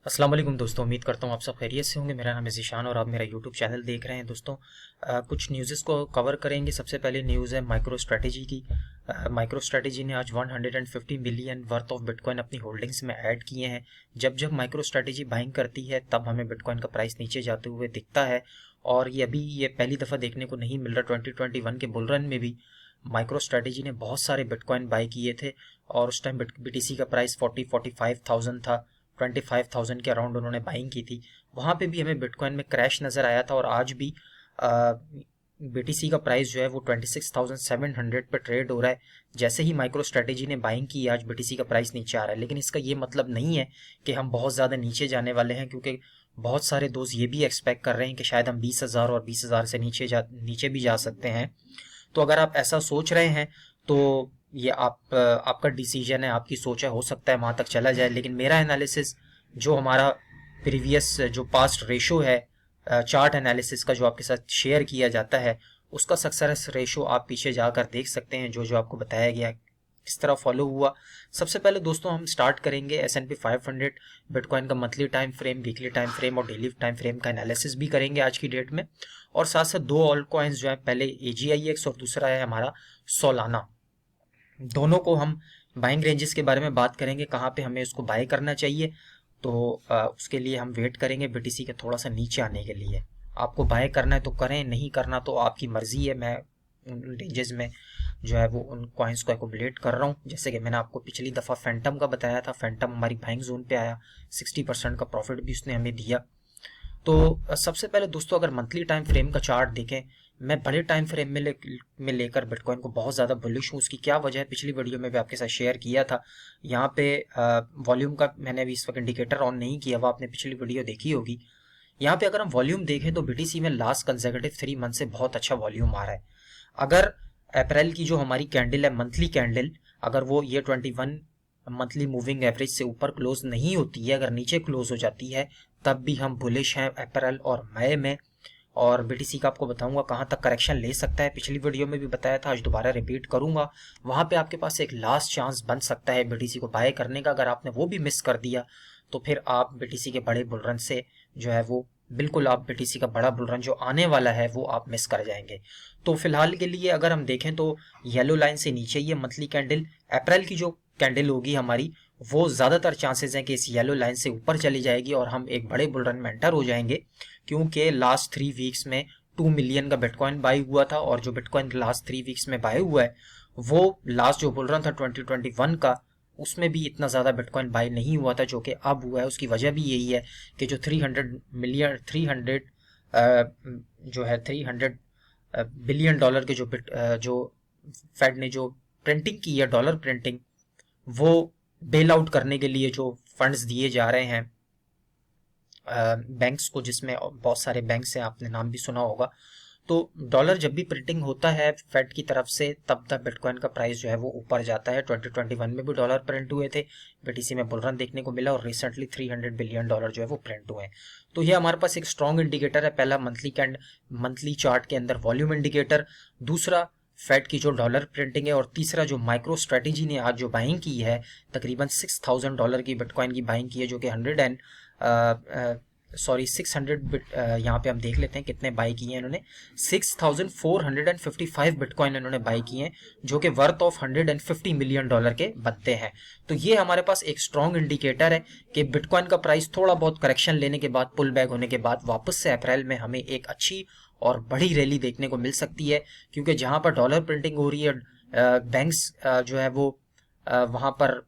अस्सलाम वालेकुम दोस्तों, उम्मीद करता हूँ आप सब खैरियत से होंगे। मेरा नाम है ज़ीशान और आप मेरा यूट्यूब चैनल देख रहे हैं। दोस्तों कुछ न्यूज़ेस को कवर करेंगे। सबसे पहले न्यूज़ है माइक्रो स्ट्रेटेजी की। माइक्रो स्ट्रेटेजी ने आज 150 मिलियन वर्थ ऑफ बिटकॉइन अपनी होल्डिंग्स में ऐड किए हैं। जब जब माइक्रो स्ट्रेटेजी बाइंग करती है तब हमें बिटकॉइन का प्राइस नीचे जाते हुए दिखता है, और ये पहली दफ़ा देखने को नहीं मिल रहा। 2021 के बुल रन में भी माइक्रो स्ट्रेटेजी ने बहुत सारे बिटकॉइन बाय किए थे और उस टाइम बीटीसी का प्राइस 40-45,000 था। 25,000 के अराउंड उन्होंने बाइंग की थी। वहाँ पे भी हमें बिटकॉइन में क्रैश नज़र आया था और आज भी बीटीसी का प्राइस जो है वो 26,700 पे ट्रेड हो रहा है। जैसे ही माइक्रो स्ट्रेटेजी ने बाइंग की, आज बीटीसी का प्राइस नीचे आ रहा है। लेकिन इसका ये मतलब नहीं है कि हम बहुत ज़्यादा नीचे जाने वाले हैं, क्योंकि बहुत सारे दोस्त ये भी एक्सपेक्ट कर रहे हैं कि शायद हम 20,000 और 20,000 से नीचे भी जा सकते हैं। तो अगर आप ऐसा सोच रहे हैं तो ये आपका डिसीजन है, आपकी सोच है, हो सकता है वहाँ तक चला जाए। लेकिन मेरा एनालिसिस, जो हमारा प्रीवियस जो पास्ट रेशो है चार्ट एनालिसिस का, जो आपके साथ शेयर किया जाता है, उसका सक्सेस रेशो आप पीछे जाकर देख सकते हैं। जो जो आपको बताया गया किस तरह फॉलो हुआ। सबसे पहले दोस्तों हम स्टार्ट करेंगे S&P 500 बिटकॉइन का monthly time frame, weekly time frame और डेली टाइम फ्रेम का एनालिसिस भी करेंगे आज की डेट में। और साथ साथ दो ऑल कॉइन्स जो है, पहले AGIX और दूसरा है हमारा सोलाना, दोनों को हम बाइंग रेंजेस के बारे में बात करेंगे, कहाँ पे हमें उसको बाय करना चाहिए। तो उसके लिए हम वेट करेंगे बीटीसी के थोड़ा सा नीचे आने के लिए। आपको बाय करना है तो करें, नहीं करना तो आपकी मर्जी है। मैं उन रेंजेस में जो है वो उन कॉइन्स को एकोमुलेट कर रहा हूँ। जैसे कि मैंने आपको पिछली दफ़ा फैंटम का बताया था, फैंटम हमारी बाइंग जोन पे आया, 60% का प्रॉफिट भी उसने हमें दिया। तो सबसे पहले दोस्तों अगर मंथली टाइम फ्रेम का चार्ट देखें, मैं बड़े टाइम फ्रेम में लेकर बिटकॉइन को बहुत ज़्यादा बुलिश हूँ। उसकी क्या वजह है, पिछली वीडियो में भी आपके साथ शेयर किया था। यहाँ पे वॉल्यूम का मैंने अभी इस वक्त इंडिकेटर ऑन नहीं किया हुआ, आपने पिछली वीडियो देखी होगी। यहाँ पे अगर हम वॉल्यूम देखें तो बीटीसी में लास्ट कंसेक्यूटिव 3 मंथ से बहुत अच्छा वॉल्यूम आ रहा है। अगर अप्रैल की जो हमारी कैंडल है, मंथली कैंडल, अगर वो ये 21 मंथली मूविंग एवरेज से ऊपर क्लोज नहीं होती है, अगर नीचे क्लोज हो जाती है, तब भी हम बुलिश हैं अप्रैल और मई में। और बीटीसी का आपको बताऊंगा कहाँ तक करेक्शन ले सकता है, पिछली वीडियो में भी बताया था, आज दोबारा रिपीट करूंगा। वहां पे आपके पास एक लास्ट चांस बन सकता है बीटीसी को बाय करने का। अगर आपने वो भी मिस कर दिया तो फिर आप बीटीसी के बड़े बुल रन से जो है वो बिल्कुल, आप बीटीसी का बड़ा बुल रन जो आने वाला है वो आप मिस कर जाएंगे। तो फिलहाल के लिए अगर हम देखें तो येलो लाइन से नीचे ही है मंथली कैंडल। अप्रैल की जो कैंडल होगी हमारी, वो ज़्यादातर चांसेस हैं कि इस येलो लाइन से ऊपर चली जाएगी और हम एक बड़े बुल रन में एंटर हो जाएंगे, क्योंकि लास्ट 3 वीक्स में 2 मिलियन का बिटकॉइन बाई हुआ था। और जो बिटकॉइन लास्ट 3 वीक्स में बाय हुआ है, वो लास्ट जो बुल रन था 2021 का, उसमें भी इतना ज़्यादा बिटकॉइन बाय नहीं हुआ था जो कि अब हुआ है। उसकी वजह भी यही है कि जो 300 जो है 300 बिलियन डॉलर के जो फेड ने जो प्रिंटिंग की है, डॉलर प्रिंटिंग, वो बेल आउट करने के लिए जो फंड्स दिए जा रहे हैं बैंक्स को, जिसमें बहुत सारे बैंक्स हैं, आपने नाम भी सुना होगा। तो डॉलर जब भी प्रिंटिंग होता है फेड की तरफ से, तब तक बिटकॉइन का प्राइस जो है वो ऊपर जाता है। 2021 में भी डॉलर प्रिंट हुए थे, बीटीसी में बुल रन देखने को मिला, और रिसेंटली 300 बिलियन डॉलर जो है वो प्रिंट हुए हैं। तो ये हमारे पास एक स्ट्रॉन्ग इंडिकेटर है। पहला मंथली चार्ट के अंदर वॉल्यूम इंडिकेटर, दूसरा फेड की जो डॉलर प्रिंटिंग है, और तीसरा जो माइक्रो स्ट्रेटेजी ने आज जो बाइंग की है, तकरीबन $6,000 की बिटकॉइन की बाइंग की है, जो कि 600 यहाँ पे हम देख लेते हैं कितने बाई किए हैं इन्होंने। 6,455 बिटकॉइन इन्होंने बाई किए हैं, जो कि वर्थ ऑफ $150 मिलियन के बनते हैं। तो ये हमारे पास एक स्ट्रॉन्ग इंडिकेटर है कि बिटकॉइन का प्राइस थोड़ा बहुत करेक्शन लेने के बाद, पुल बैक होने के बाद, वापस से अप्रैल में हमें एक अच्छी और बड़ी रैली देखने को मिल सकती है। क्योंकि जहां पर डॉलर प्रिंटिंग हो रही है, बैंक्स जो है वो वहां पर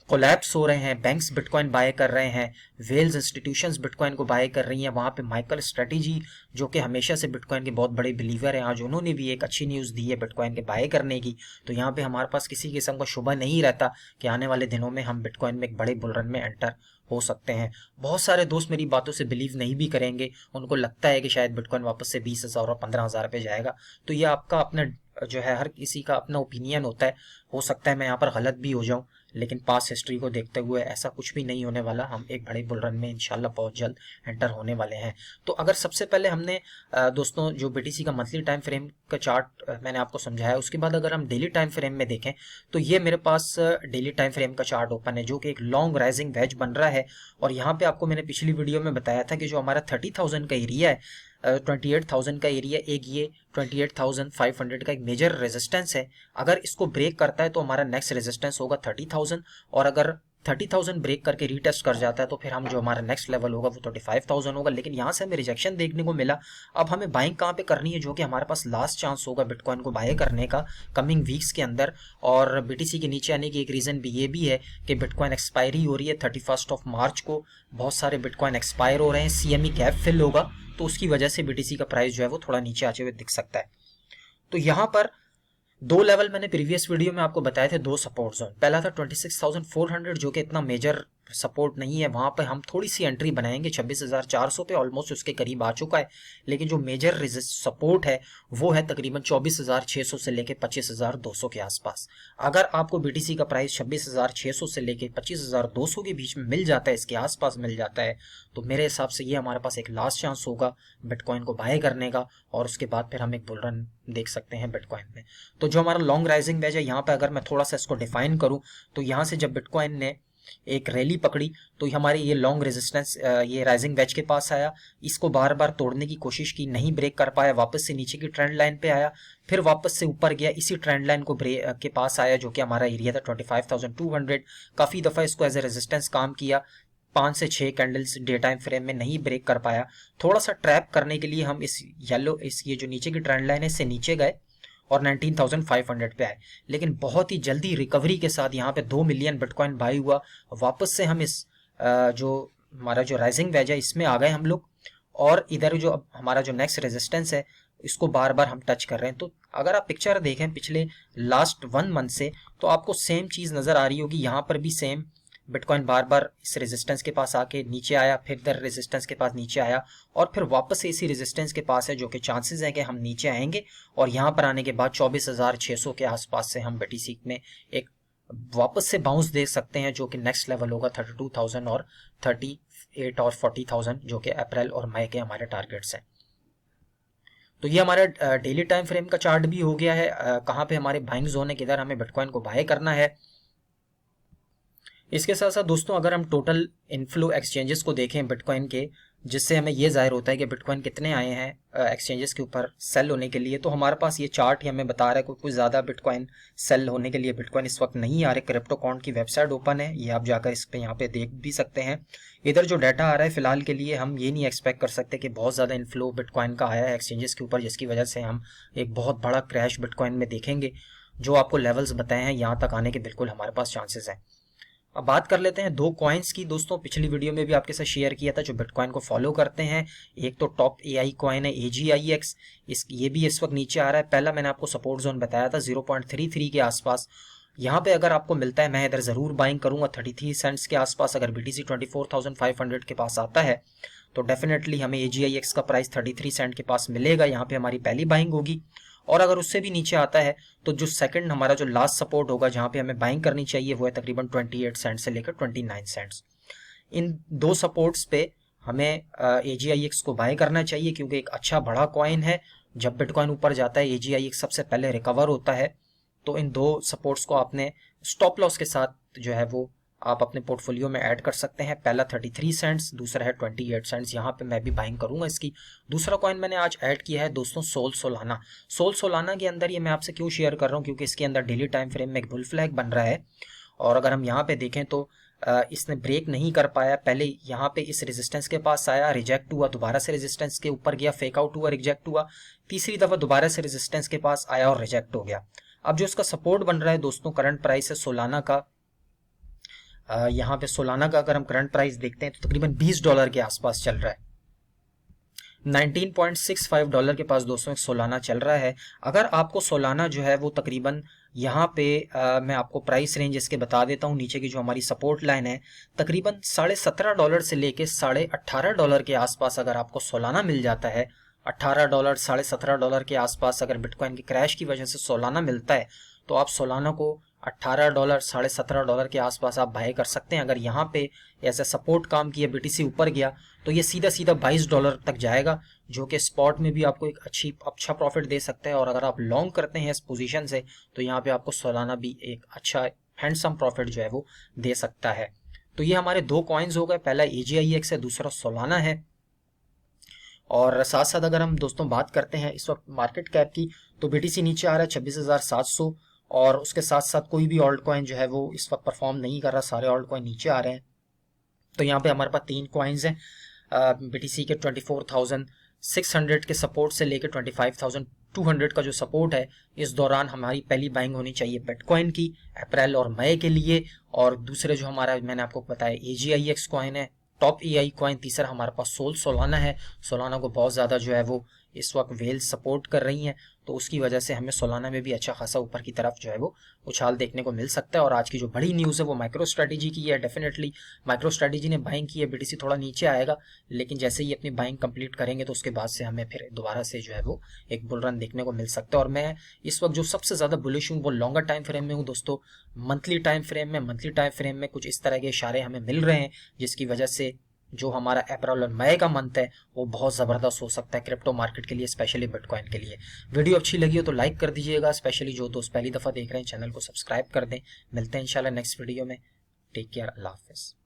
कोलैप्स हो रहे हैं, बैंक्स बिटकॉइन बाय कर रहे हैं, वेल्स इंस्टीट्यूशंस बिटकॉइन को बाय कर रही हैं। वहाँ पे माइकल स्ट्रेटेजी, जो कि हमेशा से बिटकॉइन के बहुत बड़े बिलीवर हैं, आज उन्होंने भी एक अच्छी न्यूज़ दी है बिटकॉइन के बाय करने की। तो यहाँ पे हमारे पास किसी किस्म का शुबा नहीं रहता कि आने वाले दिनों में हम बिटकॉइन में एक बड़े बुल रन में एंटर हो सकते हैं। बहुत सारे दोस्त मेरी बातों से बिलीव नहीं भी करेंगे, उनको लगता है कि शायद बिटकॉइन वापस से 20,000 और 15,000 पे जाएगा। तो ये आपका अपना जो है, हर किसी का अपना ओपिनियन होता है। हो सकता है मैं यहाँ पर गलत भी हो जाऊँ, लेकिन पास हिस्ट्री को देखते हुए ऐसा कुछ भी नहीं होने वाला। हम एक बड़े बुल रन में इंशाल्लाह बहुत जल्द एंटर होने वाले हैं। तो अगर सबसे पहले हमने दोस्तों जो बीटीसी का मंथली टाइम फ्रेम का चार्ट मैंने आपको समझाया, उसके बाद अगर हम डेली टाइम फ्रेम में देखें तो ये मेरे पास डेली टाइम फ्रेम का चार्ट ओपन है, जो कि एक लॉन्ग राइजिंग वेज बन रहा है। है। और यहाँ पे आपको मैंने पिछली वीडियो में बताया था कि जो हमारा 30,000 का एरिया है, 28,000 का एरिया, एक ये 28,500 का एक मेजर रेजिस्टेंस है। अगर इसको ब्रेक करता है तो हमारा नेक्स्ट रेजिस्टेंस होगा 30,000, और अगर 30,000 ब्रेक करके रीटेस्ट कर जाता है तो फिर हम जो हमारा नेक्स्ट लेवल होगा वो 35,000 होगा। लेकिन यहाँ से हमें रिजेक्शन देखने को मिला। अब हमें बाइंग कहाँ पे करनी है, जो कि हमारे पास लास्ट चांस होगा बिटकॉइन को बाय करने का कमिंग वीक्स के अंदर। और बीटीसी के नीचे आने की एक रीज़न भी ये भी है कि बिटकॉइन एक्सपायरी हो रही है 31 मार्च को। बहुत सारे बिटकॉइन एक्सपायर हो रहे हैं, CME कैप फिल होगा, तो उसकी वजह से बीटीसी का प्राइस जो है वो थोड़ा नीचे आते हुए दिख सकता है। तो यहाँ पर दो लेवल मैंने प्रीवियस वीडियो में आपको बताए थे, दो सपोर्ट जोन। पहला था 26,400 जो कि इतना मेजर सपोर्ट नहीं है, वहां पर हम थोड़ी सी एंट्री बनाएंगे 26,400 पे, ऑलमोस्ट उसके करीब आ चुका है। लेकिन जो मेजर सपोर्ट है वो है तकरीबन 24,600 से लेके 25,200 के आसपास। अगर आपको बीटीसी का प्राइस 26,600 से लेके 25,200 के बीच में मिल जाता है, इसके आसपास मिल जाता है, तो मेरे हिसाब से ये हमारे पास एक लास्ट चांस होगा बिटकॉइन को बाय करने का, और उसके बाद फिर हम एक बुल रन देख सकते हैं बिटकॉइन में। तो जो हमारा लॉन्ग राइजिंग वेज है, यहाँ पे अगर मैं थोड़ा सा इसको डिफाइन करूं, तो यहाँ से जब बिटकॉइन ने एक रैली पकड़ी तो हमारे ये लॉन्ग रेजिस्टेंस ये राइजिंग वेज के पास आया, इसको बार बार तोड़ने की कोशिश की, नहीं ब्रेक कर पाया, वापस से नीचे की ट्रेंड लाइन पे आया, फिर वापस से ऊपर गया, इसी ट्रेंड लाइन को ब्रेक के पास आया जो कि हमारा एरिया था 25,200। काफी दफा इसको एज ए रेजिस्टेंस काम किया, 5 से 6 कैंडल्स डे टाइम फ्रेम में नहीं ब्रेक कर पाया। थोड़ा सा ट्रैप करने के लिए हम इस ये जो नीचे की ट्रेंड लाइन है इससे नीचे गए और 19,500 पे आए। लेकिन बहुत ही जल्दी रिकवरी के साथ यहाँ पे 2 मिलियन बिटकॉइन बाई हुआ। वापस से हम इस जो हमारा जो राइजिंग वेज है इसमें आ गए हम लोग, और इधर जो अब हमारा जो नेक्स्ट रेजिस्टेंस है इसको बार बार हम टच कर रहे हैं। तो अगर आप पिक्चर देखें पिछले लास्ट 1 मंथ से, तो आपको सेम चीज नजर आ रही होगी। यहाँ पर भी सेम बिटकॉइन बार बार इस रेजिस्टेंस के पास आके नीचे आया, फिर इधर रेजिस्टेंस के पास नीचे आया, और फिर वापस से इसी रेजिस्टेंस के पास है, जो कि चांसेस है कि हम नीचे आएंगे। और यहाँ पर आने के बाद 24,600 के आसपास से हम बीटीसी में एक वापस से बाउंस दे सकते हैं, जो कि नेक्स्ट लेवल होगा 32,000 और 38 और 40,000, जो कि अप्रैल और मई के हमारे टारगेट्स हैं। तो ये हमारा डेली टाइम फ्रेम का चार्ट भी हो गया है, कहाँ पे हमारे बाइंग जोन है, किधर हमें बिटकॉइन को बाय करना है। इसके साथ साथ दोस्तों अगर हम टोटल इनफ्लो एक्सचेंजेस को देखें बिटकॉइन के, जिससे हमें ये जाहिर होता है कि बिटकॉइन कितने आए हैं एक्सचेंजेस के ऊपर सेल होने के लिए, तो हमारे पास ये चार्ट ही हमें बता रहा है कि कुछ ज़्यादा बिटकॉइन सेल होने के लिए बिटकॉइन इस वक्त नहीं आ रहे। क्रिप्टोकॉन की वेबसाइट ओपन है, ये आप जाकर इस पे यहाँ पे देख भी सकते हैं। इधर जो डाटा आ रहा है फिलहाल के लिए हम ये नहीं एक्सपेक्ट कर सकते कि बहुत ज़्यादा इनफ्लो बिटकॉइन का आया है एक्सचेंजेस के ऊपर, जिसकी वजह से हम एक बहुत बड़ा क्रैश बिटकॉइन में देखेंगे। जो आपको लेवल्स बताए हैं यहाँ तक आने के बिल्कुल हमारे पास चांसेस हैं। अब बात कर लेते हैं दो कॉइन्स की। दोस्तों पिछली वीडियो में भी आपके साथ शेयर किया था जो बिटकॉइन को फॉलो करते हैं। एक तो टॉप AI कॉइन है AGIX, ये भी इस वक्त नीचे आ रहा है। पहला मैंने आपको सपोर्ट जोन बताया था 0.33 के आसपास। यहाँ पे अगर आपको मिलता है, मैं इधर जरूर बाइंग करूंगा 33 सेंट्स के आसपास। अगर BTC 24,500 के पास आता है तो डेफिनेटली हमें AGIX का प्राइस 33 सेंट के पास मिलेगा, यहाँ पे हमारी पहली बाइंग होगी। और अगर उससे भी नीचे आता है तो जो सेकंड हमारा जो लास्ट सपोर्ट होगा जहां पे हमें बाइंग करनी चाहिए वो है तकरीबन 28 सेंट से लेकर 29 सेंट्स। इन दो सपोर्ट्स पे हमें AGIX को बाय करना चाहिए, क्योंकि एक अच्छा बड़ा कॉइन है। जब बिटकॉइन ऊपर जाता है AGIX सबसे पहले रिकवर होता है। तो इन दो सपोर्ट्स को आपने स्टॉप लॉस के साथ जो है वो आप अपने पोर्टफोलियो में ऐड कर सकते हैं। पहला 33 सेंट्स, दूसरा है 28 सेंट्स। यहाँ पे मैं भी बाइंग करूंगा इसकी। दूसरा कॉइन मैंने आज ऐड किया है दोस्तों सोल सोलाना। सोल सोलाना के अंदर ये मैं आपसे क्यों शेयर कर रहा हूँ, क्योंकि इसके अंदर डेली टाइम फ्रेम में एक बुल फ्लैग बन रहा है। और अगर हम यहाँ पे देखें तो इसने ब्रेक नहीं कर पाया। पहले यहाँ पे इस रेजिस्टेंस के पास आया, रिजेक्ट हुआ, दोबारा से रेजिस्टेंस के ऊपर गया, फेक आउट हुआ, रिजेक्ट हुआ, तीसरी दफा दोबारा से रेजिस्टेंस के पास आया और रिजेक्ट हो गया। अब जो इसका सपोर्ट बन रहा है दोस्तों, करंट प्राइस है सोलाना का, यहाँ पे सोलाना का अगर हम करंट प्राइस देखते हैं तो तकरीबन $20 के आसपास चल रहा है। $19.65 के पास दोस्तों एक सोलाना चल रहा है। अगर आपको सोलाना जो है वो तकरीबन यहाँ पे मैं आपको प्राइस रेंज इसके बता देता हूँ। नीचे की जो हमारी सपोर्ट लाइन है तकरीबन $17.5 से लेके $18.5 के आसपास अगर आपको सोलाना मिल जाता है, $18 $17.5 के आसपास अगर बिटकॉइन की क्रैश की वजह से सोलाना मिलता है, तो आप सोलाना को $18 $17.5 के आसपास आप बाय कर सकते हैं। अगर यहाँ पे ऐसा सपोर्ट काम किया, BTC ऊपर गया, तो ये सीधा सीधा $22 तक जाएगा, जो कि स्पॉट में भी आपको एक अच्छा प्रॉफिट दे सकता है। और अगर आप लॉन्ग करते हैं इस पोजीशन से तो यहाँ पे आपको सोलाना भी एक अच्छा हैंडसम प्रॉफिट जो है वो दे सकता है। तो ये हमारे दो कॉइन्स हो गए, पहला AGIX है, दूसरा सोलाना है। और साथ साथ अगर हम दोस्तों बात करते हैं इस वक्त मार्केट कैप की, तो BTC नीचे आ रहा है 26,700, और उसके साथ साथ कोई भी ऑल्ट कॉइन जो है वो इस वक्त परफॉर्म नहीं कर रहा, सारे ऑल्ट कॉइन नीचे आ रहे हैं। तो यहाँ पे हमारे पास तीन कॉइन्स हैं BTC के 24,600 के सपोर्ट से लेकर 25,200 का जो सपोर्ट है, इस दौरान हमारी पहली बाइंग होनी चाहिए बिटकॉइन की अप्रैल और मई के लिए। और दूसरे जो हमारा मैंने आपको बताया AGIX कॉइन है, टॉप AI कॉइन। तीसरा हमारे पास सोलाना है। सोलाना को बहुत ज़्यादा जो है वो इस वक्त वेल सपोर्ट कर रही हैं, तो उसकी वजह से हमें सोलाना में भी अच्छा खासा ऊपर की तरफ जो है वो उछाल देखने को मिल सकता है। और आज की जो बड़ी न्यूज़ है वो माइक्रो स्ट्रेटेजी की है। डेफिनेटली माइक्रो स्ट्रेटेजी ने बाइंग की है, BTC थोड़ा नीचे आएगा, लेकिन जैसे ही अपनी बाइंग कंप्लीट करेंगे तो उसके बाद से हमें फिर दोबारा से जो है वो एक बुल रन देखने को मिल सकता है। और मैं इस वक्त जो सबसे ज़्यादा बुलिश हूँ वो लॉन्गर टाइम फ्रेम में हूँ दोस्तों। मंथली टाइम फ्रेम में कुछ इस तरह के इशारे हमें मिल रहे हैं, जिसकी वजह से जो हमारा अप्रैल और मई का मंथ है वो बहुत ज़बरदस्त हो सकता है क्रिप्टो मार्केट के लिए, स्पेशली बिटकॉइन के लिए। वीडियो अच्छी लगी हो तो लाइक कर दीजिएगा, स्पेशली जो दोस्त पहली दफ़ा देख रहे हैं चैनल को सब्सक्राइब कर दें। मिलते हैं इंशाल्लाह नेक्स्ट वीडियो में। टेक केयर, अल्लाह हाफिज़।